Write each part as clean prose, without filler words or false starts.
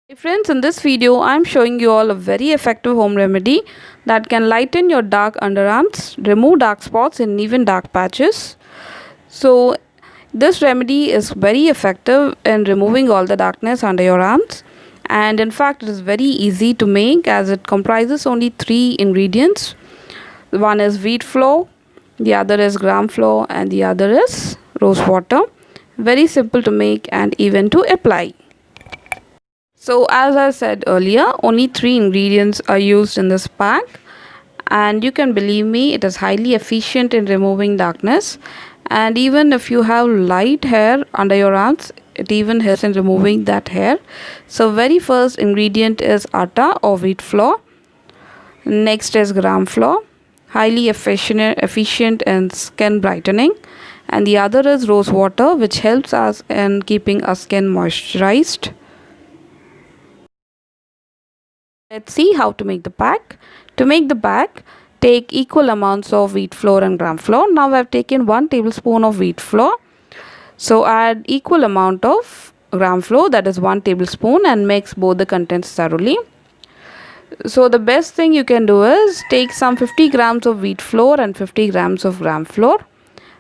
Hey friends, in this video I am showing you all a very effective home remedy that can lighten your dark underarms, remove dark spots and even dark patches. So this remedy is very effective in removing all the darkness under your arms, and in fact it is very easy to make as it comprises only 3 ingredients. One is wheat flour, the other is gram flour and the other is rose water. Very simple to make and even to apply. So as I said earlier, only 3 ingredients are used in this pack, and you can believe me, it is highly efficient in removing darkness, and even if you have light hair under your arms, it even helps in removing that hair. So very first ingredient is atta or wheat flour. Next is gram flour, highly efficient in skin brightening, and the other is rose water, which helps us in keeping our skin moisturized. Let's see how to make the pack. To make the pack, take equal amounts of wheat flour and gram flour. Now I have taken 1 tablespoon of wheat flour. So add equal amount of gram flour, that is 1 tablespoon, and mix both the contents thoroughly. So the best thing you can do is take some 50 grams of wheat flour and 50 grams of gram flour.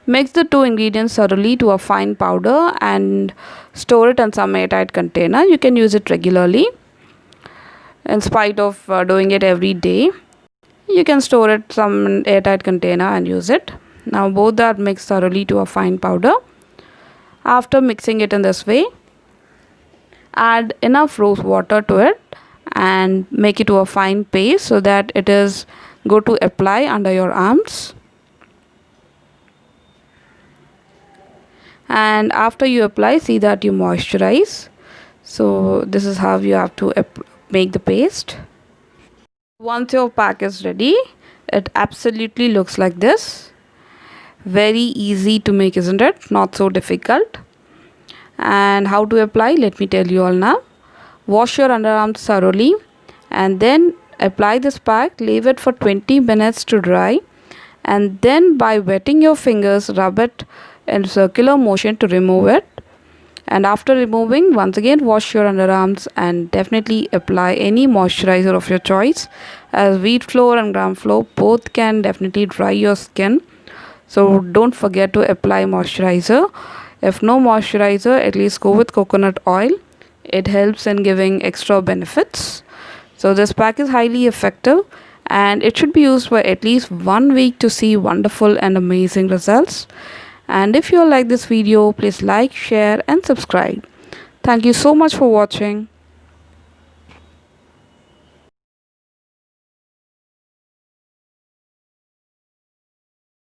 Mix the 2 ingredients thoroughly to a fine powder and store it in some airtight container. You can use it regularly. In spite of doing it every day, you can store it some airtight container and use it. Now both are mixed thoroughly to a fine powder. After mixing it in this way, add enough rose water to it and make it to a fine paste so that it is good to apply under your arms. And after you apply, see that you moisturize. So this is how you have to make the paste. Once your pack is ready, it absolutely looks like this. Very easy to make, isn't it? Not so difficult. And how to apply, let me tell you all now. Wash your underarms thoroughly and then apply this pack. Leave it for 20 minutes to dry, and then by wetting your fingers, rub it in circular motion to remove it. And after removing, once again wash your underarms and definitely apply any moisturizer of your choice, as wheat flour and gram flour both can definitely dry your skin. So don't forget to apply moisturizer. If no moisturizer, at least go with coconut oil. It helps in giving extra benefits. So this pack is highly effective and it should be used for at least 1 week to see wonderful and amazing results. And if you like this video, please like, share and subscribe. Thank you so much for watching.